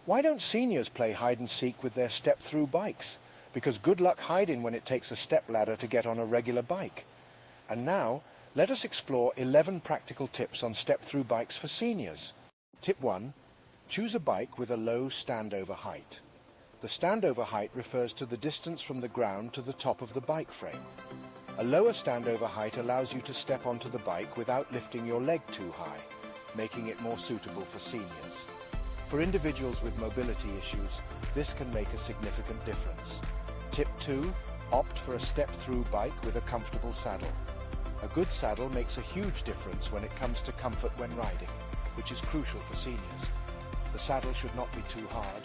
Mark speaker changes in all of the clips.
Speaker 1: Why don't seniors play hide and seek with their step-through bikes? Because good luck hiding when it takes a step-ladder to get on a regular bike. And now, let us explore 11 practical tips on step-through bikes for seniors. Tip 1. Choose a bike with a low standover height. The standover height refers to the distance from the ground to the top of the bike frame. A lower standover height allows you to step onto the bike without lifting your leg too high, making it more suitable for seniors. For individuals with mobility issues, this can make a significant difference. Tip 2. Opt for a step-through bike with a comfortable saddle. A good saddle makes a huge difference when it comes to comfort when riding, which is crucial for seniors. The saddle should not be too hard.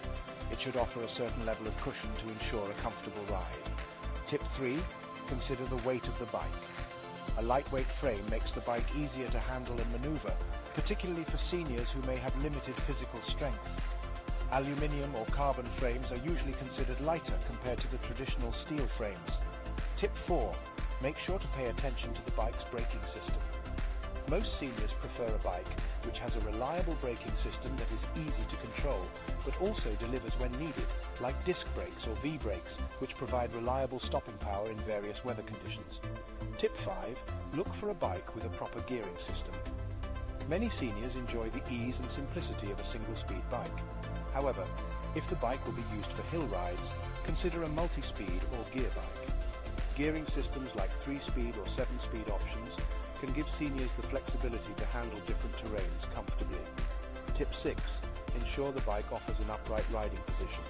Speaker 1: It should offer a certain level of cushion to ensure a comfortable ride. Tip 3. Consider the weight of the bike. A lightweight frame makes the bike easier to handle and maneuver, particularly for seniors who may have limited physical strength. Aluminium or carbon frames are usually considered lighter compared to the traditional steel frames. Tip 4. Make sure to pay attention to the bike's braking system. Most seniors prefer a bike which has a reliable braking system that is easy to control, but also delivers when needed, like disc brakes or V-brakes, which provide reliable stopping power in various weather conditions. Tip 5. Look for a bike with a proper gearing system. Many seniors enjoy the ease and simplicity of a single-speed bike. However, if the bike will be used for hill rides, consider a multi-speed or gear bike. Gearing systems like 3-speed or 7-speed options can give seniors the flexibility to handle different terrains comfortably. Tip 6. Ensure the bike offers an upright riding position.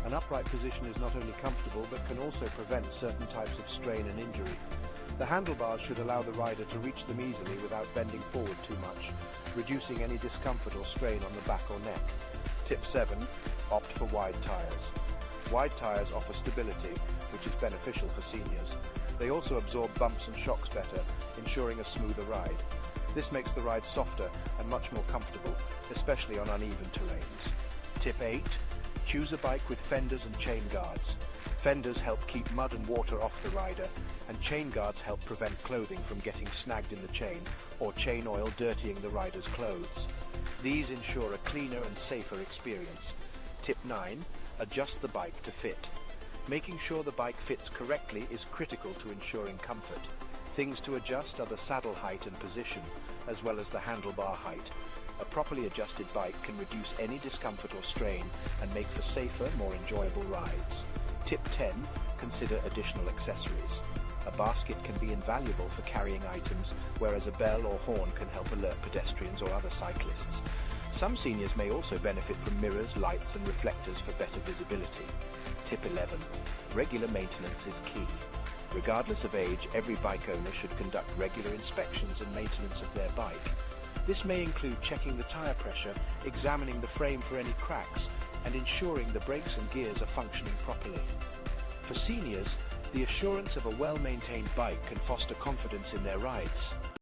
Speaker 1: An upright position is not only comfortable but can also prevent certain types of strain and injury. The handlebars should allow the rider to reach them easily without bending forward too much, reducing any discomfort or strain on the back or neck. Tip 7. Opt for wide tires. Wide tires offer stability, which is beneficial for seniors. They also absorb bumps and shocks better, ensuring a smoother ride. This makes the ride softer and much more comfortable, especially on uneven terrains. Tip 8. Choose a bike with fenders and chain guards. Fenders help keep mud and water off the rider, and chain guards help prevent clothing from getting snagged in the chain or chain oil dirtying the rider's clothes. These ensure a cleaner and safer experience. Tip 9. Adjust the bike to fit. Making sure the bike fits correctly is critical to ensuring comfort. Things to adjust are the saddle height and position, as well as the handlebar height. A properly adjusted bike can reduce any discomfort or strain and make for safer, more enjoyable rides. Tip 10. Consider additional accessories. A basket can be invaluable for carrying items, whereas a bell or horn can help alert pedestrians or other cyclists. Some seniors may also benefit from mirrors, lights and reflectors for better visibility. Tip 11. Regular maintenance is key. Regardless of age, every bike owner should conduct regular inspections and maintenance of their bike. This may include checking the tire pressure, examining the frame for any cracks, and ensuring the brakes and gears are functioning properly. For seniors, the assurance of a well-maintained bike can foster confidence in their rides.